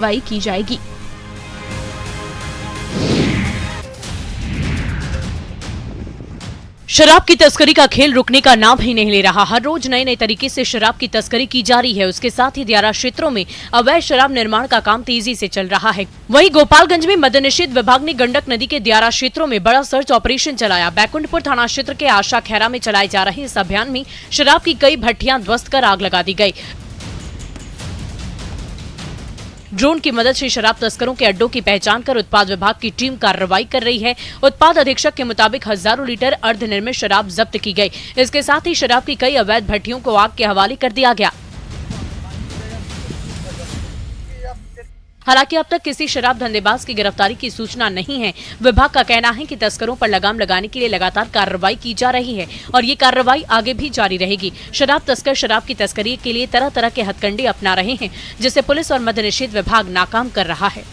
कार्रवाई की जाएगी। शराब की तस्करी का खेल रुकने का नाम ही नहीं ले रहा। हर रोज नए नए तरीके से शराब की तस्करी की जा रही है। उसके साथ ही दियारा क्षेत्रों में अवैध शराब निर्माण का काम तेजी से चल रहा है। वहीं गोपालगंज में मद्यनिषेध विभाग ने गंडक नदी के दियारा क्षेत्रों में बड़ा सर्च ऑपरेशन चलाया। बैकुंठपुर थाना क्षेत्र के आशा खैरा में चलाए जा रहे इस अभियान में शराब की कई भट्टियां ध्वस्त कर आग लगा दी गई। ड्रोन की मदद से शराब तस्करों के अड्डों की पहचान कर उत्पाद विभाग की टीम कार्रवाई कर रही है। उत्पाद अधीक्षक के मुताबिक हजारों लीटर अर्धनिर्मित शराब जब्त की गई। इसके साथ ही शराब की कई अवैध भट्टियों को आग के हवाले कर दिया गया। हालांकि अब तक किसी शराब धंधेबाज की गिरफ्तारी की सूचना नहीं है। विभाग का कहना है कि तस्करों पर लगाम लगाने के लिए लगातार कार्रवाई की जा रही है और ये कार्रवाई आगे भी जारी रहेगी। शराब तस्कर शराब की तस्करी के लिए तरह तरह के हथकंडे अपना रहे हैं, जिसे पुलिस और मद्यनिषेध विभाग नाकाम कर रहा है।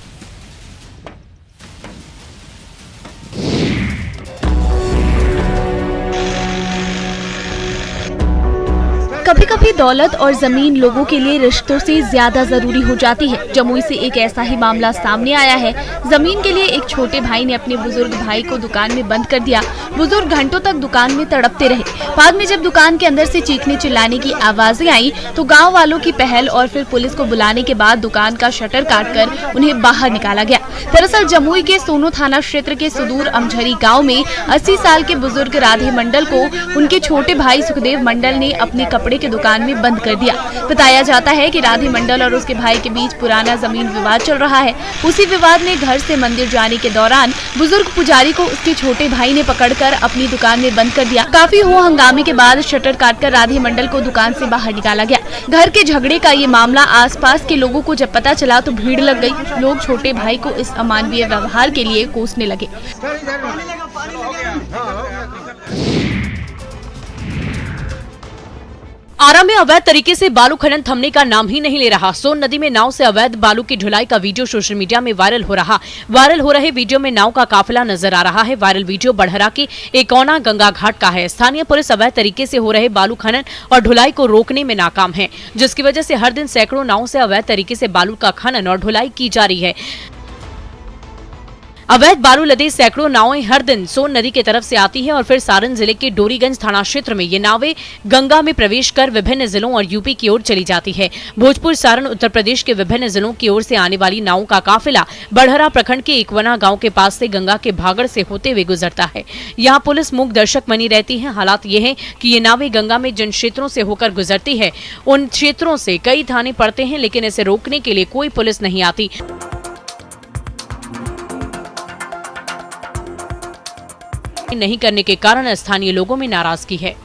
कभी कभी दौलत और जमीन लोगों के लिए रिश्तों से ज्यादा जरूरी हो जाती है। जमुई से एक ऐसा ही मामला सामने आया है। जमीन के लिए एक छोटे भाई ने अपने बुजुर्ग भाई को दुकान में बंद कर दिया। बुजुर्ग घंटों तक दुकान में तड़पते रहे। बाद में जब दुकान के अंदर से चीखने चिल्लाने की आवाजें आई तो गाँव वालों की पहल और फिर पुलिस को बुलाने के बाद दुकान का शटर काटकर उन्हें बाहर निकाला गया। दरअसल जमुई के सोनू थाना क्षेत्र के सुदूर अमझरी गाँव में 80 साल के बुजुर्ग राधे मंडल को उनके छोटे भाई सुखदेव मंडल ने अपने कपड़े की दुकान में बंद कर दिया। बताया जाता है कि राधे मंडल और उसके भाई के बीच पुराना जमीन विवाद चल रहा है। उसी विवाद में घर से मंदिर जाने के दौरान बुजुर्ग पुजारी को उसके छोटे भाई ने पकड़कर अपनी दुकान में बंद कर दिया। काफी हो हंगामे के बाद शटर काटकर राधे मंडल को दुकान से बाहर निकाला गया। घर के झगड़े का ये मामला आसपास के लोगों को जब पता चला तो भीड़ लग गई। लोग छोटे भाई को इस अमानवीय व्यवहार के लिए कोसने लगे। आरा में अवैध तरीके से बालू खनन थमने का नाम ही नहीं ले रहा। सोन नदी में नाव से अवैध बालू की ढुलाई का वीडियो सोशल मीडिया में वायरल हो रहे वीडियो में नाव का काफिला नजर आ रहा है। वायरल वीडियो बढ़हरा के एकौना गंगा घाट का है। स्थानीय पुलिस अवैध तरीके से हो रहे बालू खनन और ढुलाई को रोकने में नाकाम है, जिसकी वजह से हर दिन सैकड़ों नावों से अवैध तरीके से बालू का खनन और ढुलाई की जा रही है। अवैध बालू लदे सैकड़ों नावें हर दिन सोन नदी की तरफ से आती है और फिर सारण जिले के डोरीगंज थाना क्षेत्र में ये नावें गंगा में प्रवेश कर विभिन्न जिलों और यूपी की ओर चली जाती है। भोजपुर सारण उत्तर प्रदेश के विभिन्न जिलों की ओर से आने वाली नावों का काफिला बढ़हरा प्रखंड के एकवना गांव के पास से गंगा के भागड़ से होते हुए गुजरता है। यहाँ पुलिस मूक दर्शक बनी रहती है। हालात ये है कि ये नावें गंगा में जिन क्षेत्रों से होकर गुजरती है उन क्षेत्रों से कई थाने पड़ते हैं, लेकिन इसे रोकने के लिए कोई पुलिस नहीं आती। नहीं करने के कारण स्थानीय लोगों में नाराजगी है।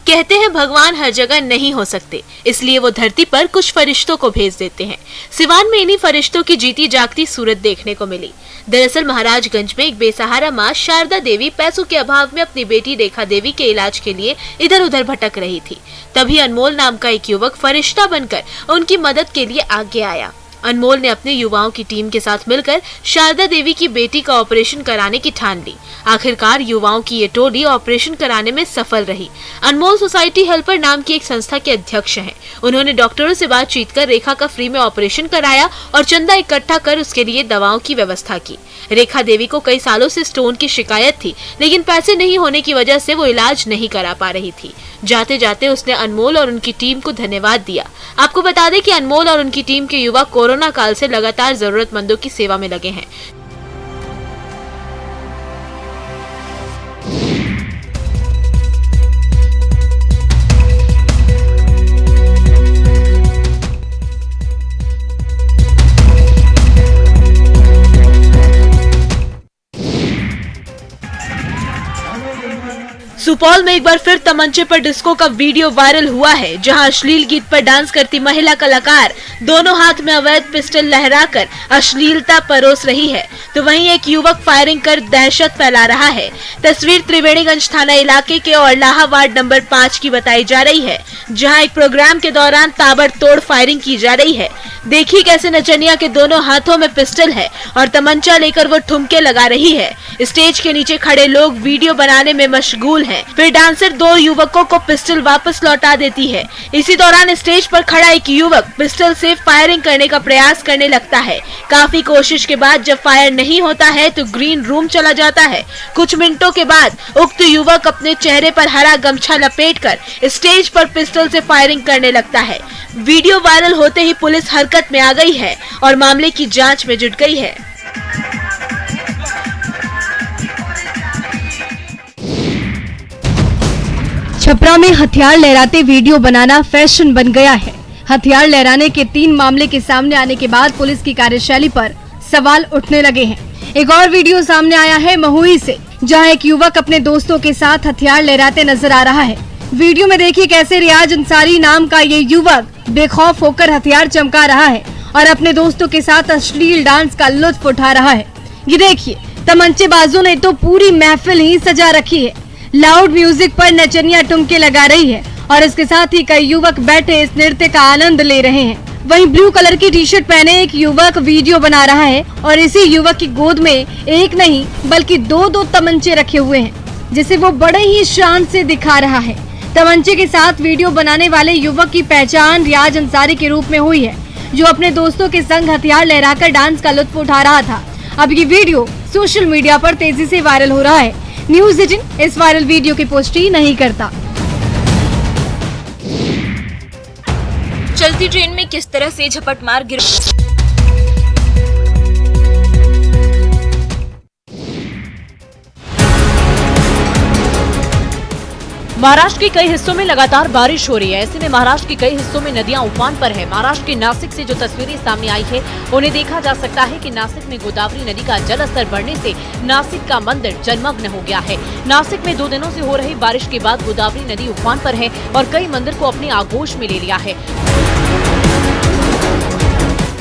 कहते हैं भगवान हर जगह नहीं हो सकते, इसलिए वो धरती पर कुछ फरिश्तों को भेज देते हैं। सिवान में इन्हीं फरिश्तों की जीती जागती सूरत देखने को मिली। दरअसल महाराजगंज में एक बेसहारा माँ शारदा देवी पैसों के अभाव में अपनी बेटी रेखा देवी के इलाज के लिए इधर उधर भटक रही थी। तभी अनमोल नाम का एक युवक फरिश्ता बनकर उनकी मदद के लिए आगे आया। अनमोल ने अपने युवाओं की टीम के साथ मिलकर शारदा देवी की बेटी का ऑपरेशन कराने की ठान ली। आखिरकार युवाओं की ये टोली ऑपरेशन कराने में सफल रही। अनमोल सोसाइटी हेल्पर नाम की एक संस्था के अध्यक्ष हैं। उन्होंने डॉक्टरों से बातचीत कर रेखा का फ्री में ऑपरेशन कराया और चंदा इकट्ठा कर उसके लिए दवाओं की व्यवस्था की। रेखा देवी को कई सालों से स्टोन की शिकायत थी, लेकिन पैसे नहीं होने की वजह से वो इलाज नहीं करा पा रही थी। जाते जाते उसने अनमोल और उनकी टीम को धन्यवाद दिया। आपको बता दें कि अनमोल और उनकी टीम के युवा कोरोना काल से लगातार जरूरतमंदों की सेवा में लगे हैं। सुपौल में एक बार फिर तमंचे पर डिस्को का वीडियो वायरल हुआ है, जहां अश्लील गीत पर डांस करती महिला कलाकार दोनों हाथ में अवैध पिस्टल लहराकर अश्लीलता परोस रही है, तो वहीं एक युवक फायरिंग कर दहशत फैला रहा है। तस्वीर त्रिवेणीगंज थाना इलाके के औरलाहा वार्ड नंबर 5 की बताई जा रही है, जहां एक प्रोग्राम के दौरान ताबड़तोड़ फायरिंग की जा रही है। देखिए कैसे नचनिया के दोनों हाथों में पिस्टल है और तमंचा लेकर वो ठुमके लगा रही है। स्टेज के नीचे खड़े लोग वीडियो बनाने में मशगूल हैं। हैं। फिर डांसर 2 युवकों को पिस्टल वापस लौटा देती है। इसी दौरान स्टेज पर खड़ा एक युवक पिस्टल से फायरिंग करने का प्रयास करने लगता है। काफी कोशिश के बाद जब फायर नहीं होता है तो ग्रीन रूम चला जाता है। कुछ मिनटों के बाद उक्त युवक अपने चेहरे पर हरा गमछा लपेटकर स्टेज पर पिस्टल से फायरिंग करने लगता है। वीडियो वायरल होते ही पुलिस हरकत में आ गई है और मामले की जांच में जुट गई है। छपरा में हथियार लहराते वीडियो बनाना फैशन बन गया है। हथियार लहराने के 3 मामले के सामने आने के बाद पुलिस की कार्यशैली पर सवाल उठने लगे हैं। एक और वीडियो सामने आया है महुई से, जहां एक युवक अपने दोस्तों के साथ हथियार लहराते नजर आ रहा है। वीडियो में देखिए कैसे रियाज अंसारी नाम का ये युवक बेखौफ होकर हथियार चमका रहा है और अपने दोस्तों के साथ अश्लील डांस का लुत्फ उठा रहा है। ये देखिए, तमंचेबाजों ने तो पूरी महफिल ही सजा रखी है। लाउड म्यूजिक पर नचनिया टुमके लगा रही है और इसके साथ ही कई युवक बैठे इस नृत्य का आनंद ले रहे हैं। वहीं ब्लू कलर की टी-शर्ट पहने एक युवक वीडियो बना रहा है और इसी युवक की गोद में एक नहीं बल्कि 2 तमंचे रखे हुए हैं, जिसे वो बड़े ही शान से दिखा रहा है। तमंचे के साथ वीडियो बनाने वाले युवक की पहचान रियाज अंसारी के रूप में हुई है, जो अपने दोस्तों के संग हथियार लहराकर डांस का लुत्फ उठा रहा था। अब ये वीडियो सोशल मीडिया पर तेजी से वायरल हो रहा है। न्यूज़ 18 इस वायरल वीडियो की पुष्टि नहीं करता। चलती ट्रेन में किस तरह से झपट मार गिर महाराष्ट्र के कई हिस्सों में लगातार बारिश हो रही है। ऐसे में महाराष्ट्र के कई हिस्सों में नदियां उफान पर है। महाराष्ट्र के नासिक से जो तस्वीरें सामने आई है उन्हें देखा जा सकता है कि नासिक में गोदावरी नदी का जलस्तर बढ़ने से नासिक का मंदिर जलमग्न हो गया है। नासिक में 2 दिनों से हो रही बारिश के बाद गोदावरी नदी उफान पर है और कई मंदिर को अपने आगोश में ले लिया है।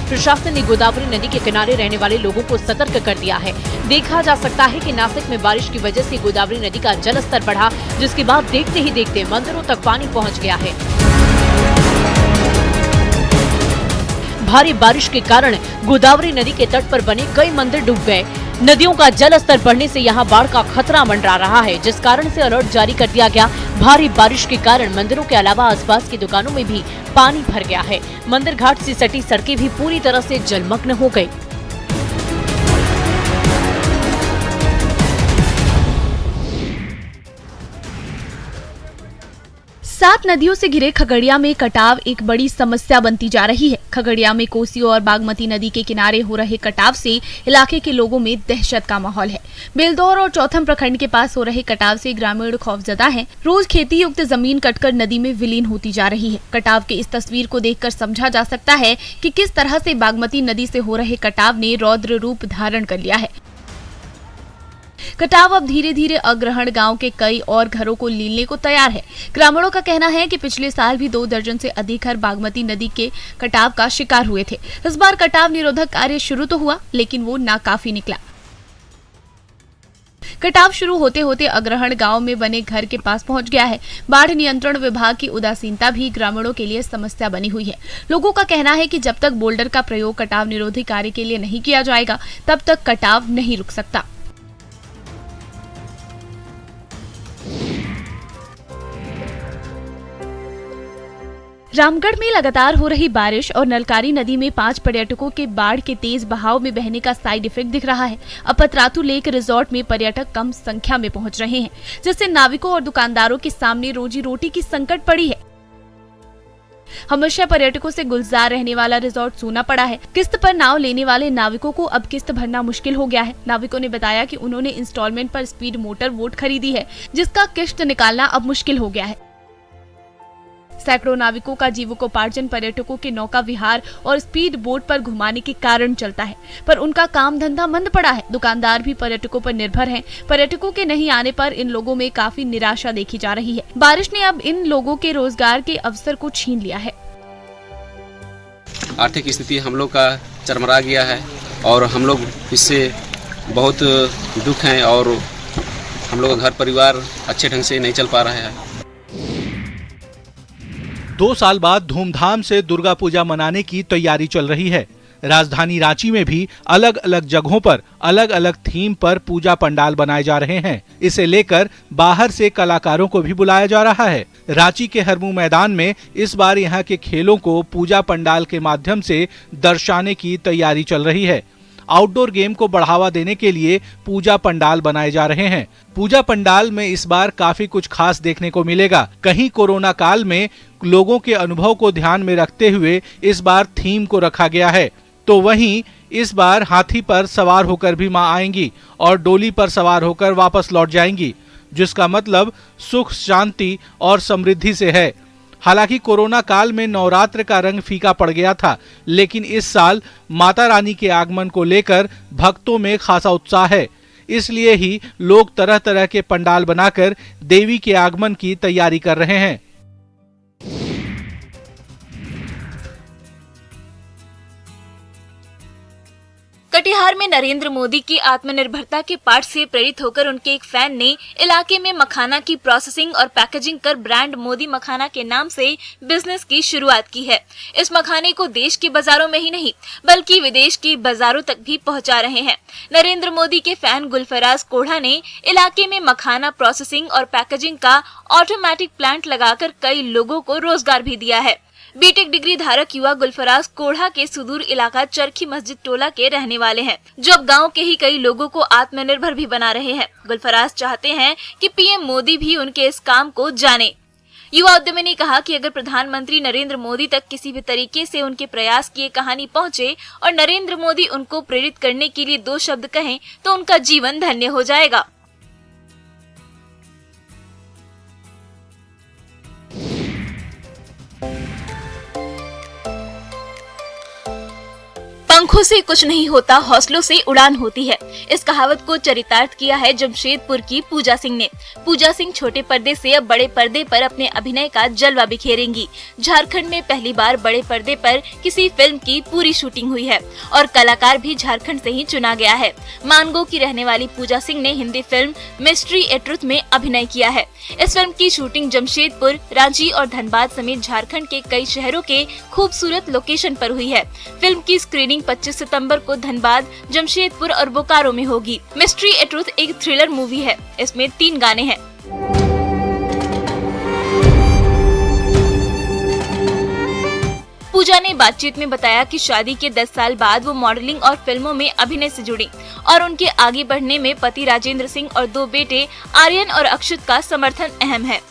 प्रशासन ने गोदावरी नदी के किनारे रहने वाले लोगों को सतर्क कर दिया है। देखा जा सकता है कि नासिक में बारिश की वजह से गोदावरी नदी का जलस्तर बढ़ा, जिसके बाद देखते ही देखते मंदिरों तक पानी पहुंच गया है। भारी बारिश के कारण गोदावरी नदी के तट पर बने कई मंदिर डूब गए। नदियों का जल स्तर बढ़ने से यहां बाढ़ का खतरा मंडरा रहा है, जिस कारण से अलर्ट जारी कर दिया गया। भारी बारिश के कारण मंदिरों के अलावा आसपास की दुकानों में भी पानी भर गया है। मंदिर घाट से सटी सड़कें भी पूरी तरह से जलमग्न हो गई। सात नदियों से घिरे खगड़िया में कटाव एक बड़ी समस्या बनती जा रही है। खगड़िया में कोसी और बागमती नदी के किनारे हो रहे कटाव से इलाके के लोगों में दहशत का माहौल है। बेलदौर और चौथम प्रखंड के पास हो रहे कटाव से ग्रामीण खौफजदा हैं। रोज खेती युक्त जमीन कटकर नदी में विलीन होती जा रही है। कटाव की इस तस्वीर को देखकर समझा जा सकता है कि किस तरह से बागमती नदी से हो रहे कटाव ने रौद्र रूप धारण कर लिया है। कटाव अब धीरे धीरे अग्रहण गांव के कई और घरों को लीलने को तैयार है। ग्रामीणों का कहना है कि पिछले साल भी 2 दर्जन से अधिक घर बागमती नदी के कटाव का शिकार हुए थे। इस बार कटाव निरोधक कार्य शुरू तो हुआ, लेकिन वो नाकाफी निकला। कटाव शुरू होते होते अग्रहण गांव में बने घर के पास पहुंच गया है। बाढ़ नियंत्रण विभाग की उदासीनता भी ग्रामीणों के लिए समस्या बनी हुई है। लोगों का कहना है कि जब तक बोल्डर का प्रयोग कटाव निरोधी कार्य के लिए नहीं किया जाएगा, तब तक कटाव नहीं रुक सकता। रामगढ़ में लगातार हो रही बारिश और नलकारी नदी में 5 पर्यटकों के बाढ़ के तेज बहाव में बहने का साइड इफेक्ट दिख रहा है। अब पतरातू लेक रिजॉर्ट में पर्यटक कम संख्या में पहुंच रहे हैं, जिससे नाविकों और दुकानदारों के सामने रोजी रोटी की संकट पड़ी है। हमेशा पर्यटकों से गुलजार रहने वाला रिजॉर्ट सूना पड़ा है। किस्त पर नाव लेने वाले नाविकों को अब किस्त भरना मुश्किल हो गया है। नाविकों ने बताया कि उन्होंने इंस्टॉलमेंट पर स्पीड मोटर बोट खरीदी है, जिसका किस्त निकालना अब मुश्किल हो गया है। सैकड़ों नाविकों का जीविकोपार्जन पर्यटकों के नौका विहार और स्पीड बोट पर घुमाने के कारण चलता है, पर उनका काम धंधा मंद पड़ा है। दुकानदार भी पर्यटकों पर निर्भर हैं। पर्यटकों के नहीं आने पर इन लोगों में काफी निराशा देखी जा रही है। बारिश ने अब इन लोगों के रोजगार के अवसर को छीन लिया है। आर्थिक स्थिति हम लोग का चरमरा गया है और हम लोग इससे बहुत दुख हैं और हम लोग का घर परिवार अच्छे ढंग से नहीं चल पा रहा है। 2 साल बाद धूमधाम से दुर्गा पूजा मनाने की तैयारी चल रही है। राजधानी रांची में भी अलग अलग जगहों पर अलग अलग थीम पर पूजा पंडाल बनाए जा रहे हैं। इसे लेकर बाहर से कलाकारों को भी बुलाया जा रहा है। रांची के हरमू मैदान में इस बार यहाँ के खेलों को पूजा पंडाल के माध्यम से दर्शाने की तैयारी चल रही है। आउटडोर गेम को बढ़ावा देने के लिए पूजा पंडाल बनाए जा रहे हैं। पूजा पंडाल में इस बार काफी कुछ खास देखने को मिलेगा। कहीं कोरोना काल में लोगों के अनुभव को ध्यान में रखते हुए इस बार थीम को रखा गया है, तो वहीं इस बार हाथी पर सवार होकर भी मां आएंगी और डोली पर सवार होकर वापस लौट जाएंगी, जिसका मतलब सुख, शांति और समृद्धि से है। हालांकि कोरोना काल में नवरात्र का रंग फीका पड़ गया था, लेकिन इस साल माता रानी के आगमन को लेकर भक्तों में खासा उत्साह है। इसलिए ही लोग तरह तरह के पंडाल बनाकर देवी के आगमन की तैयारी कर रहे हैं। कटिहार में नरेंद्र मोदी की आत्मनिर्भरता के पाठ से प्रेरित होकर उनके एक फैन ने इलाके में मखाना की प्रोसेसिंग और पैकेजिंग कर ब्रांड मोदी मखाना के नाम से बिजनेस की शुरुआत की है। इस मखाने को देश के बाजारों में ही नहीं बल्कि विदेश के बाजारों तक भी पहुंचा रहे हैं। नरेंद्र मोदी के फैन गुलफराज कोढ़ा ने इलाके में मखाना प्रोसेसिंग और पैकेजिंग का ऑटोमेटिक प्लांट लगाकर कई लोगों को रोजगार भी दिया है। बीटेक डिग्री धारक युवा गुलफराज कोढ़ा के सुदूर इलाका चरखी मस्जिद टोला के रहने वाले हैं, जो अब गांव के ही कई लोगों को आत्मनिर्भर भी बना रहे हैं। गुलफराज चाहते हैं कि पीएम मोदी भी उनके इस काम को जाने। युवा उद्यमी ने कहा कि अगर प्रधानमंत्री नरेंद्र मोदी तक किसी भी तरीके से उनके प्रयास की कहानी पहुंचे और नरेंद्र मोदी उनको प्रेरित करने के लिए 2 शब्द कहें तो उनका जीवन धन्य हो जाएगा। पंखों से कुछ नहीं होता, हौसलों से उड़ान होती है। इस कहावत को चरितार्थ किया है जमशेदपुर की पूजा सिंह ने। पूजा सिंह छोटे पर्दे से अब बड़े पर्दे पर अपने अभिनय का जलवा बिखेरेंगी। झारखंड में पहली बार बड़े पर्दे पर किसी फिल्म की पूरी शूटिंग हुई है और कलाकार भी झारखंड से ही चुना गया है। मानगो की रहने वाली पूजा सिंह ने हिंदी फिल्म मिस्ट्री ए ट्रुथ में अभिनय किया है। इस फिल्म की शूटिंग जमशेदपुर, रांची और धनबाद समेत झारखंड के कई शहरों के खूबसूरत लोकेशन पर हुई है। फिल्म की स्क्रीनिंग 25 सितंबर को धनबाद, जमशेदपुर और बोकारो में होगी। मिस्ट्री ए ट्रुथ एक थ्रिलर मूवी है। इसमें 3 गाने हैं। पूजा ने बातचीत में बताया कि शादी के 10 साल बाद वो मॉडलिंग और फिल्मों में अभिनय से जुड़ी और उनके आगे बढ़ने में पति राजेंद्र सिंह और 2 बेटे आर्यन और अक्षित का समर्थन अहम है।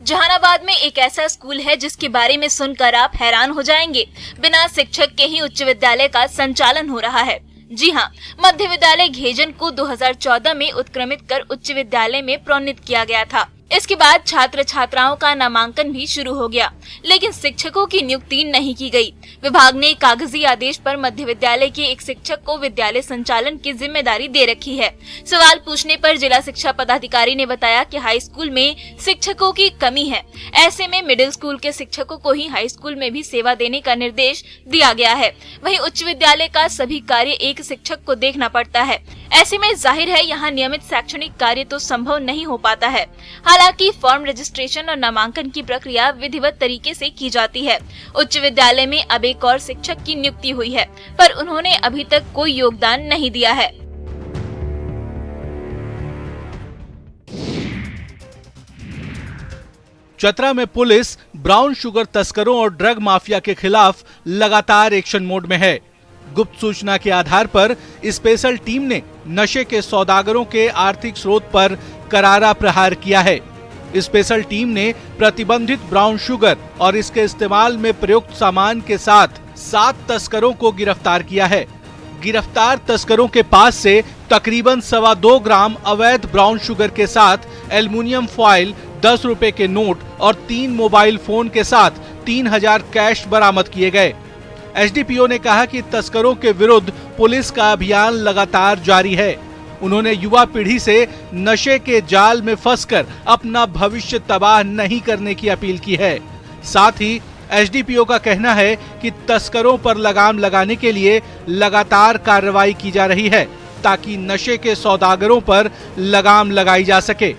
जहानाबाद में एक ऐसा स्कूल है जिसके बारे में सुनकर आप हैरान हो जाएंगे। बिना शिक्षक के ही उच्च विद्यालय का संचालन हो रहा है। जी हाँ, मध्य विद्यालय घेजन को 2014 में उत्क्रमित कर उच्च विद्यालय में प्रोन्नत किया गया था। इसके बाद छात्र छात्राओं का नामांकन भी शुरू हो गया, लेकिन शिक्षकों की नियुक्ति नहीं की गई। विभाग ने कागजी आदेश पर मध्य विद्यालय के एक शिक्षक को विद्यालय संचालन की जिम्मेदारी दे रखी है। सवाल पूछने पर जिला शिक्षा पदाधिकारी ने बताया कि हाई स्कूल में शिक्षकों की कमी है। ऐसे में मिडिल स्कूल के शिक्षकों को ही हाई स्कूल में भी सेवा देने का निर्देश दिया गया है। वहीं उच्च विद्यालय का सभी कार्य एक शिक्षक को देखना पड़ता है। ऐसे में जाहिर है यहाँ नियमित शैक्षणिक कार्य तो संभव नहीं हो पाता है। हालांकि फॉर्म रजिस्ट्रेशन और नामांकन की प्रक्रिया विधिवत तरीके से की जाती है। उच्च विद्यालय में अब एक और शिक्षक की नियुक्ति हुई है, पर उन्होंने अभी तक कोई योगदान नहीं दिया है। चतरा में पुलिस ब्राउन शुगर तस्करों और ड्रग माफिया के खिलाफ लगातार एक्शन मोड में है। गुप्त सूचना के आधार पर स्पेशल टीम ने नशे के सौदागरों के आर्थिक स्रोत पर करारा प्रहार किया है। स्पेशल टीम ने प्रतिबंधित ब्राउन शुगर और इसके इस्तेमाल में प्रयुक्त सामान के साथ 7 तस्करों को गिरफ्तार किया है। गिरफ्तार तस्करों के पास से तकरीबन 2.25 ग्राम अवैध ब्राउन शुगर के साथ एल्युमिनियम फॉइल, 10 रुपए के नोट और 3 मोबाइल फोन के साथ 3000 कैश बरामद किए गए। एसडीपीओ ने कहा कि तस्करों के विरुद्ध पुलिस का अभियान लगातार जारी है। उन्होंने युवा पीढ़ी से नशे के जाल में फंसकर अपना भविष्य तबाह नहीं करने की अपील की है। साथ ही एसडीपीओ का कहना है कि तस्करों पर लगाम लगाने के लिए लगातार कार्रवाई की जा रही है ताकि नशे के सौदागरों पर लगाम लगाई जा सके।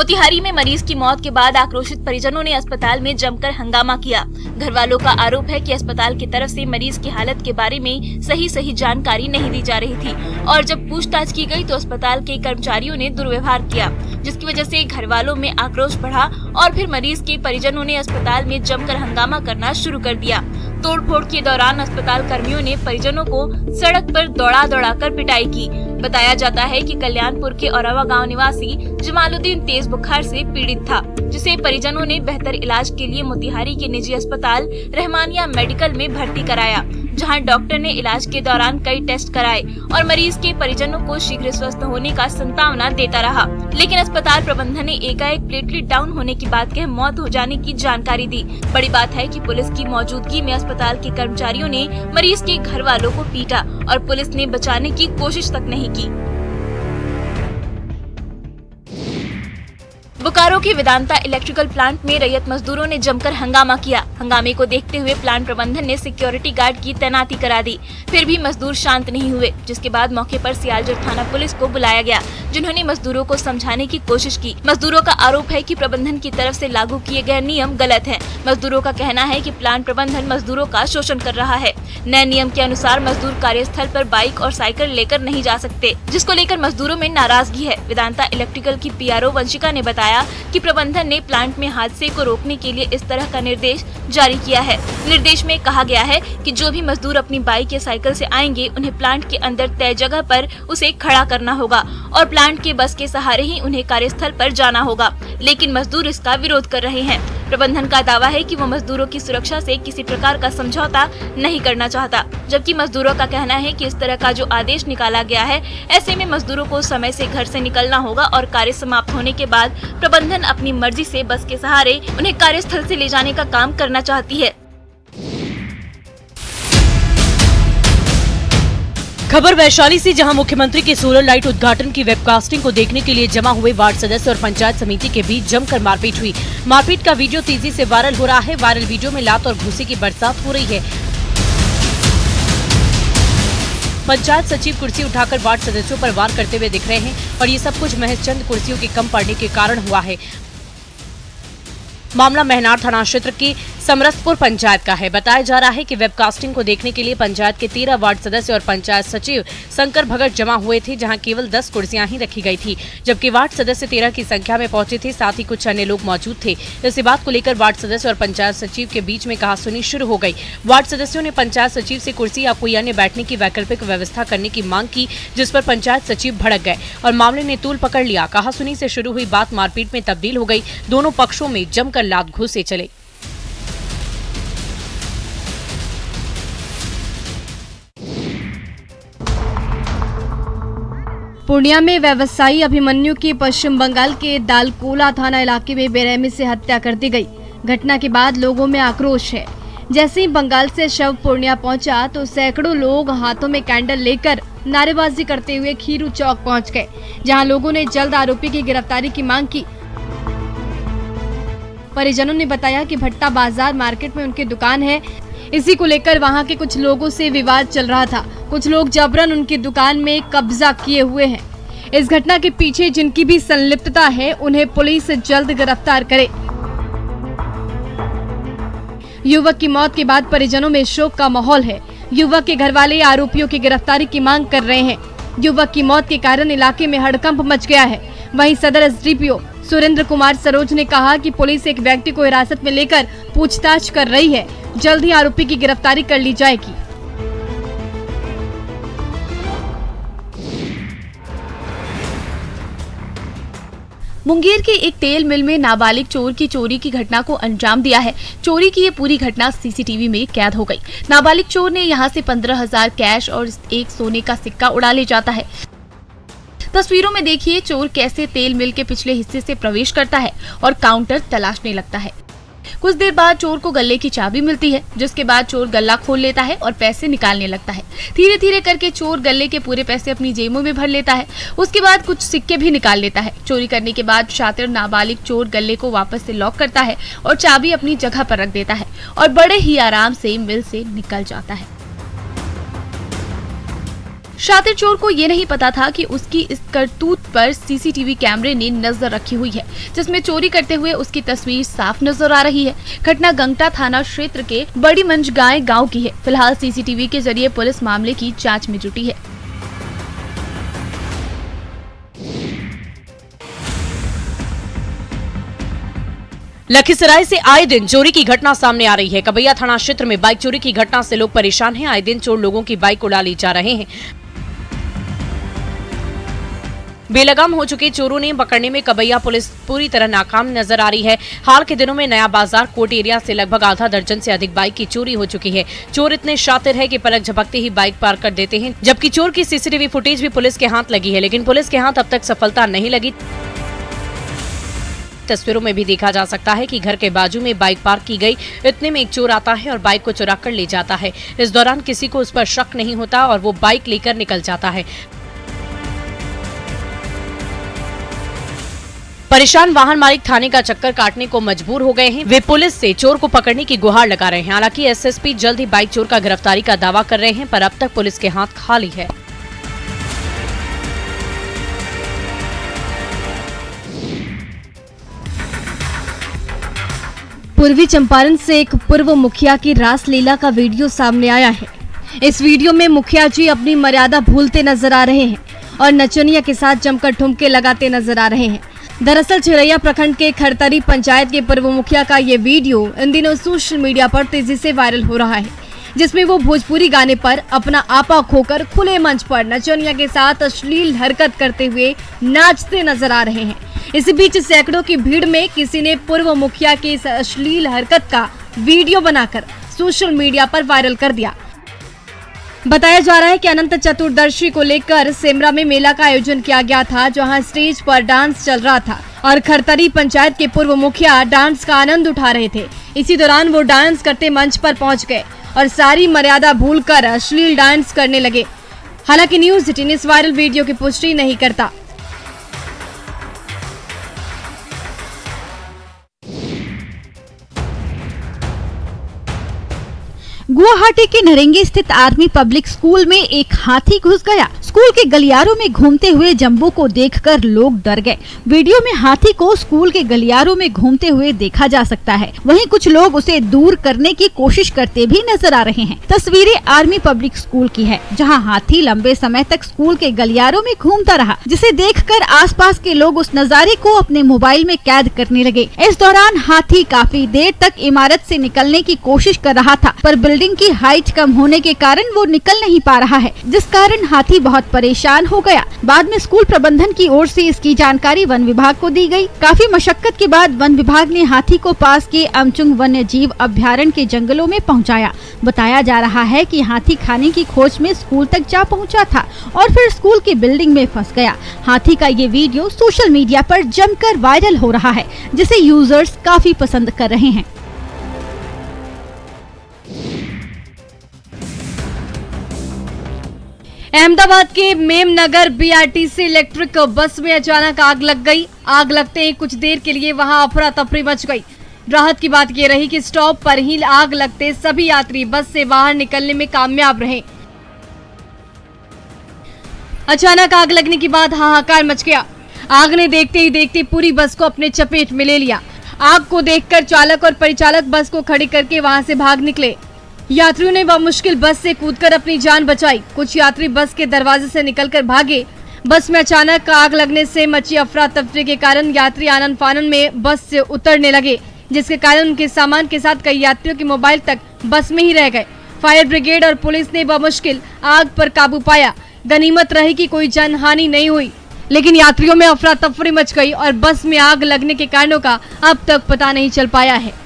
मोतिहारी में मरीज की मौत के बाद आक्रोशित परिजनों ने अस्पताल में जमकर हंगामा किया। घर वालों का आरोप है कि अस्पताल की तरफ से मरीज की हालत के बारे में सही जानकारी नहीं दी जा रही थी और जब पूछताछ की गई तो अस्पताल के कर्मचारियों ने दुर्व्यवहार किया, जिसकी वजह से घर वालों में आक्रोश बढ़ा और फिर मरीज के परिजनों ने अस्पताल में जमकर हंगामा करना शुरू कर दिया। तोड़फोड़ के दौरान अस्पताल कर्मियों ने परिजनों को सड़क पर दौड़ा कर पिटाई की। बताया जाता है कि कल्याणपुर के औरवा गांव निवासी जमालुद्दीन तेज बुखार से पीड़ित था, जिसे परिजनों ने बेहतर इलाज के लिए मोतिहारी के निजी अस्पताल रहमानिया मेडिकल में भर्ती कराया, जहां डॉक्टर ने इलाज के दौरान कई टेस्ट कराए और मरीज के परिजनों को शीघ्र स्वस्थ होने का संभावना देता रहा। लेकिन अस्पताल प्रबंधन ने एकाएक प्लेटलेट डाउन होने की बात कह मौत हो जाने की जानकारी दी। बड़ी बात है कि पुलिस की मौजूदगी में अस्पताल के कर्मचारियों ने मरीज के घर वालों को पीटा और पुलिस ने बचाने की कोशिश तक नहीं की। बोकारो के वेदांता इलेक्ट्रिकल प्लांट में रैयत मजदूरों ने जमकर हंगामा किया। हंगामे को देखते हुए प्लांट प्रबंधन ने सिक्योरिटी गार्ड की तैनाती करा दी, फिर भी मजदूर शांत नहीं हुए, जिसके बाद मौके पर सियालजर थाना पुलिस को बुलाया गया, जिन्होंने मजदूरों को समझाने की कोशिश की। मजदूरों का आरोप है कि प्रबंधन की तरफ से लागू किए गए नियम गलत हैं। मजदूरों का कहना है कि प्लांट प्रबंधन मजदूरों का शोषण कर रहा है। नए नियम के अनुसार मजदूर कार्यस्थल पर बाइक और साइकिल लेकर नहीं जा सकते, जिसको लेकर मजदूरों में नाराजगी है। वेदांता इलेक्ट्रिकल की PRO वंशिका ने बताया कि प्रबंधन ने प्लांट में हादसे को रोकने के लिए इस तरह का निर्देश जारी किया है। निर्देश में कहा गया है कि जो भी मजदूर अपनी बाइक या साइकिल से आएंगे, उन्हें प्लांट के अंदर तय जगह पर उसे खड़ा करना होगा और प्लांट के बस के सहारे ही उन्हें कार्यस्थल पर जाना होगा। लेकिन मजदूर इसका विरोध कर रहे हैं। प्रबंधन का दावा है कि वो मजदूरों की सुरक्षा से किसी प्रकार का समझौता नहीं करना चाहता, जबकि मजदूरों का कहना है कि इस तरह का जो आदेश निकाला गया है, ऐसे में मजदूरों को समय से घर से निकलना होगा और कार्य समाप्त होने के बाद प्रबंधन अपनी मर्जी से बस के सहारे उन्हें कार्यस्थल से ले जाने का काम करना चाहती है। खबर वैशाली से, जहां मुख्यमंत्री के सोलर लाइट उद्घाटन की वेबकास्टिंग को देखने के लिए जमा हुए वार्ड सदस्य और पंचायत समिति के बीच जमकर मारपीट हुई। मारपीट का वीडियो तेजी से वायरल हो रहा है। वायरल वीडियो में लात और घूंसे की बरसात हो रही है। पंचायत सचिव कुर्सी उठाकर वार्ड सदस्यों पर वार करते हुए दिख रहे हैं और ये सब कुछ महज चंद कुर्सियों के कम पड़ने के कारण हुआ है। मामला महनार थाना क्षेत्र की समरसपुर पंचायत का है। बताया जा रहा है कि वेबकास्टिंग को देखने के लिए पंचायत के 13 वार्ड सदस्य और पंचायत सचिव शंकर भगत जमा हुए थे, जहां केवल 10 कुर्सियां ही रखी गई थी, जबकि वार्ड सदस्य 13 की संख्या में पहुंचे थे। साथ ही कुछ अन्य लोग मौजूद थे। इसी बात को लेकर वार्ड सदस्य और पंचायत सचिव के बीच में कहासुनी शुरू हो गई। वार्ड सदस्यों ने पंचायत सचिव से कुर्सी या कोई अन्य बैठने की वैकल्पिक व्यवस्था करने की मांग की, जिस पर पंचायत सचिव भड़क गए और मामले ने तूल पकड़ लिया। कहासुनी से शुरू हुई बात मारपीट में तब्दील हो गई। दोनों पक्षों में जमकर लात घूंसे चले। पूर्णिया में व्यवसायी अभिमन्यु की पश्चिम बंगाल के दालकोला थाना इलाके में बेरहमी से हत्या कर दी गई। घटना के बाद लोगों में आक्रोश है। जैसे ही बंगाल से शव पूर्णिया पहुंचा तो सैकड़ों लोग हाथों में कैंडल लेकर नारेबाजी करते हुए खीरू चौक पहुंच गए, जहां लोगों ने जल्द आरोपी की गिरफ्तारी की मांग की। परिजनों ने बताया कि भट्टा बाजार मार्केट में उनकी दुकान है। इसी को लेकर वहां के कुछ लोगों से विवाद चल रहा था। कुछ लोग जबरन उनकी दुकान में कब्जा किए हुए हैं। इस घटना के पीछे जिनकी भी संलिप्तता है, उन्हें पुलिस जल्द गिरफ्तार करे। युवक की मौत के बाद परिजनों में शोक का माहौल है। युवक के घरवाले आरोपियों की गिरफ्तारी की मांग कर रहे हैं। युवक की मौत के कारण इलाके में हड़कंप मच गया है। वहीं सदर SDPO सुरेंद्र कुमार सरोज ने कहा कि पुलिस एक व्यक्ति को हिरासत में लेकर पूछताछ कर रही है। जल्द ही आरोपी की गिरफ्तारी कर ली जाएगी। मुंगेर के एक तेल मिल में नाबालिग चोर की चोरी की घटना को अंजाम दिया है। चोरी की ये पूरी घटना CCTV में कैद हो गई। नाबालिग चोर ने यहां से 15,000 कैश और एक सोने का सिक्का उड़ा ले जाता है। तस्वीरों में देखिए चोर कैसे तेल मिल के पिछले हिस्से से प्रवेश करता है और काउंटर तलाशने लगता है। कुछ देर बाद चोर को गल्ले की चाबी मिलती है, जिसके बाद चोर गल्ला खोल लेता है और पैसे निकालने लगता है। धीरे धीरे करके चोर गल्ले के पूरे पैसे अपनी जेबों में भर लेता है। उसके बाद कुछ सिक्के भी निकाल लेता है। चोरी करने के बाद शातिर नाबालिग चोर गल्ले को वापस से लॉक करता है और चाबी अपनी जगह पर रख देता है और बड़े ही आराम से मिल से निकल जाता है। शातिर चोर को ये नहीं पता था कि उसकी इस करतूत पर सीसीटीवी कैमरे ने नजर रखी हुई है, जिसमें चोरी करते हुए उसकी तस्वीर साफ नजर आ रही है। घटना गंगटा थाना क्षेत्र के बड़ी मंजगांव गांव की है। फिलहाल सीसीटीवी के जरिए पुलिस मामले की जांच में जुटी है। लखीसराय से आए दिन चोरी की घटना सामने आ रही है। कबैया थाना क्षेत्र में बाइक चोरी की घटना से लोग परेशान हैं। आए दिन चोर लोगों की बाइक उड़ा ले जा रहे हैं। बेलगाम हो चुके चोरों ने पकड़ने में कबैया पुलिस पूरी तरह नाकाम नजर आ रही है। हाल के दिनों में नया बाजार कोर्ट एरिया से लगभग आधा दर्जन से अधिक बाइक की चोरी हो चुकी है। चोर इतने शातिर है कि पलक झपकते ही बाइक पार कर देते हैं, जबकि चोर की सीसीटीवी फुटेज भी पुलिस के हाथ लगी है, लेकिन पुलिस के हाथ अब तक सफलता नहीं लगी। तस्वीरों में भी देखा जा सकता है कि घर के बाजू में बाइक पार्क की गई, इतने में एक चोर आता है और बाइक को चुरा कर ले जाता है। इस दौरान किसी को उस पर शक नहीं होता और वो बाइक लेकर निकल जाता है। परेशान वाहन मालिक थाने का चक्कर काटने को मजबूर हो गए हैं। वे पुलिस से चोर को पकड़ने की गुहार लगा रहे हैं। हालांकि एसएसपी जल्द ही बाइक चोर का गिरफ्तारी का दावा कर रहे हैं, पर अब तक पुलिस के हाथ खाली है। पूर्वी चंपारण से एक पूर्व मुखिया की रासलीला का वीडियो सामने आया है। इस वीडियो में मुखिया जी अपनी मर्यादा भूलते नजर आ रहे हैं और नचनिया के साथ जमकर ठुमके लगाते नजर आ रहे हैं। दरअसल चिरैया प्रखंड के खरतरी पंचायत के पूर्व मुखिया का ये वीडियो इन दिनों सोशल मीडिया पर तेजी से वायरल हो रहा है, जिसमें वो भोजपुरी गाने पर अपना आपा खोकर खुले मंच पर नचनिया के साथ अश्लील हरकत करते हुए नाचते नजर आ रहे हैं। इसी बीच सैकड़ों की भीड़ में किसी ने पूर्व मुखिया की इस अश्लील हरकत का वीडियो बनाकर सोशल मीडिया पर वायरल कर दिया। बताया जा रहा है कि अनंत चतुर्दशी को लेकर सेमरा में मेला का आयोजन किया गया था, जहां स्टेज पर डांस चल रहा था और खरतरी पंचायत के पूर्व मुखिया डांस का आनंद उठा रहे थे। इसी दौरान वो डांस करते मंच पर पहुंच गए और सारी मर्यादा भूलकर अश्लील डांस करने लगे। हालांकि न्यूज़ 18 इस वायरल वीडियो की पुष्टि नहीं करता। गुवाहाटी के नरेंगे स्थित आर्मी पब्लिक स्कूल में एक हाथी घुस गया। स्कूल के गलियारों में घूमते हुए जंबो को देखकर लोग डर गए। वीडियो में हाथी को स्कूल के गलियारों में घूमते हुए देखा जा सकता है। वहीं कुछ लोग उसे दूर करने की कोशिश करते भी नजर आ रहे हैं। तस्वीरें आर्मी पब्लिक स्कूल की है, जहां हाथी लंबे समय तक स्कूल के गलियारों में घूमता रहा, जिसे देखकर आसपास के लोग उस नजारे को अपने मोबाइल में कैद करने लगे। इस दौरान हाथी काफी देर तक इमारत से निकलने की कोशिश कर रहा था, पर बिल्डिंग की हाइट कम होने के कारण वो निकल नहीं पा रहा है, जिस कारण हाथी बहुत परेशान हो गया। बाद में स्कूल प्रबंधन की ओर से इसकी जानकारी वन विभाग को दी गई। काफी मशक्कत के बाद वन विभाग ने हाथी को पास के अमचुंग वन्य जीव अभ्यारण्य के जंगलों में पहुंचाया। बताया जा रहा है कि हाथी खाने की खोज में स्कूल तक जा पहुंचा था और फिर स्कूल की बिल्डिंग में फंस गया। हाथी का ये वीडियो सोशल मीडिया पर जमकर वायरल हो रहा है, जिसे यूजर्स काफी पसंद कर रहे हैं। अहमदाबाद के मेमनगर बीआरटीसी इलेक्ट्रिक बस में अचानक आग लग गई। आग लगते ही कुछ देर के लिए वहां अफरा तफरी मच गई। राहत की बात यह रही कि स्टॉप पर ही आग लगते सभी यात्री बस से बाहर निकलने में कामयाब रहे। अचानक आग लगने के बाद हाहाकार मच गया। आग ने देखते ही देखते पूरी बस को अपने चपेट में ले लिया। आग को देखकर चालक और परिचालक बस को खड़ी करके वहां से भाग निकले। यात्रियों ने मुश्किल बस से कूदकर अपनी जान बचाई। कुछ यात्री बस के दरवाजे से निकलकर भागे। बस में अचानक आग लगने से मची अफरा तफरी के कारण यात्री आनन फानन में बस से उतरने लगे, जिसके कारण उनके सामान के साथ कई यात्रियों के मोबाइल तक बस में ही रह गए। फायर ब्रिगेड और पुलिस ने मुश्किल आग पर काबू पाया। गनीमत रही कि कोई जनहानि नहीं हुई, लेकिन यात्रियों में अफरा तफरी मच गई और बस में आग लगने के कारणों का अब तक पता नहीं चल पाया है।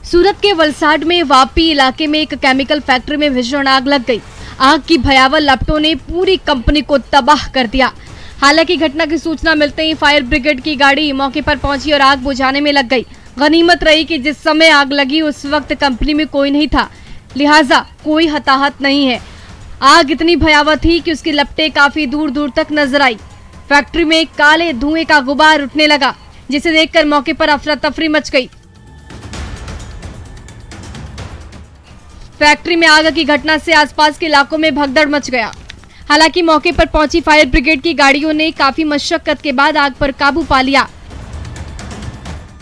सूरत के वलसाड में वापी इलाके में एक केमिकल फैक्ट्री में भीषण आग लग गई। आग की भयावह लपटों ने पूरी कंपनी को तबाह कर दिया। हालांकि घटना की सूचना मिलते ही फायर ब्रिगेड की गाड़ी मौके पर पहुंची और आग बुझाने में लग गई। गनीमत रही कि जिस समय आग लगी उस वक्त कंपनी में कोई नहीं था, लिहाजा कोई हताहत नहीं है। आग इतनी भयावह थी कि उसकी लपटें काफी दूर दूर तक नजर आई। फैक्ट्री में काले धुएं का गुबार उठने लगा। जिसे देखकर मौके पर अफरा तफरी मच गई। फैक्ट्री में आग की घटना से आसपास के इलाकों में भगदड़ मच गया। हालांकि मौके पर पहुंची फायर ब्रिगेड की गाड़ियों ने काफी मशक्कत के बाद आग पर काबू पा लिया।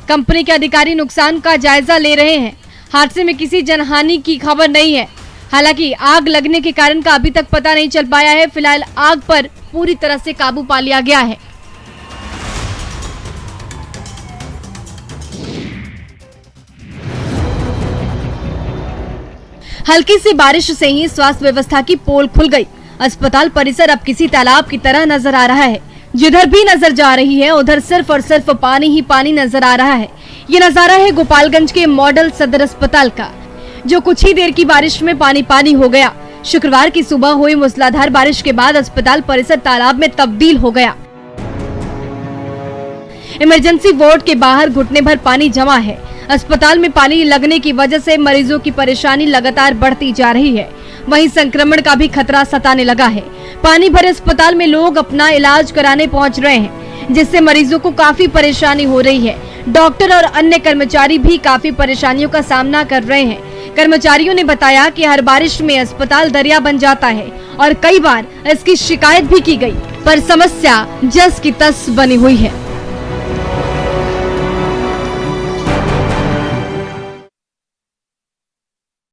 कंपनी के अधिकारी नुकसान का जायजा ले रहे हैं। हादसे में किसी जनहानि की खबर नहीं है। हालांकि आग लगने के कारण का अभी तक पता नहीं चल पाया है। फिलहाल आग पर पूरी तरह से काबू पा लिया गया है। हल्की सी बारिश से ही स्वास्थ्य व्यवस्था की पोल खुल गई। अस्पताल परिसर अब किसी तालाब की तरह नजर आ रहा है। जिधर भी नजर जा रही है उधर सिर्फ और सिर्फ पानी ही पानी नजर आ रहा है। ये नजारा है गोपालगंज के मॉडल सदर अस्पताल का, जो कुछ ही देर की बारिश में पानी पानी हो गया। शुक्रवार की सुबह हुई मूसलाधार बारिश के बाद अस्पताल परिसर तालाब में तब्दील हो गया। इमरजेंसी वार्ड के बाहर घुटने भर पानी जमा है। अस्पताल में पानी लगने की वजह से मरीजों की परेशानी लगातार बढ़ती जा रही है। वहीं संक्रमण का भी खतरा सताने लगा है। पानी भरे अस्पताल में लोग अपना इलाज कराने पहुंच रहे हैं, जिससे मरीजों को काफी परेशानी हो रही है। डॉक्टर और अन्य कर्मचारी भी काफी परेशानियों का सामना कर रहे हैं। कर्मचारियों ने बताया कि हर बारिश में अस्पताल दरिया बन जाता है और कई बार इसकी शिकायत भी की गई, पर समस्या जस की तस बनी हुई है।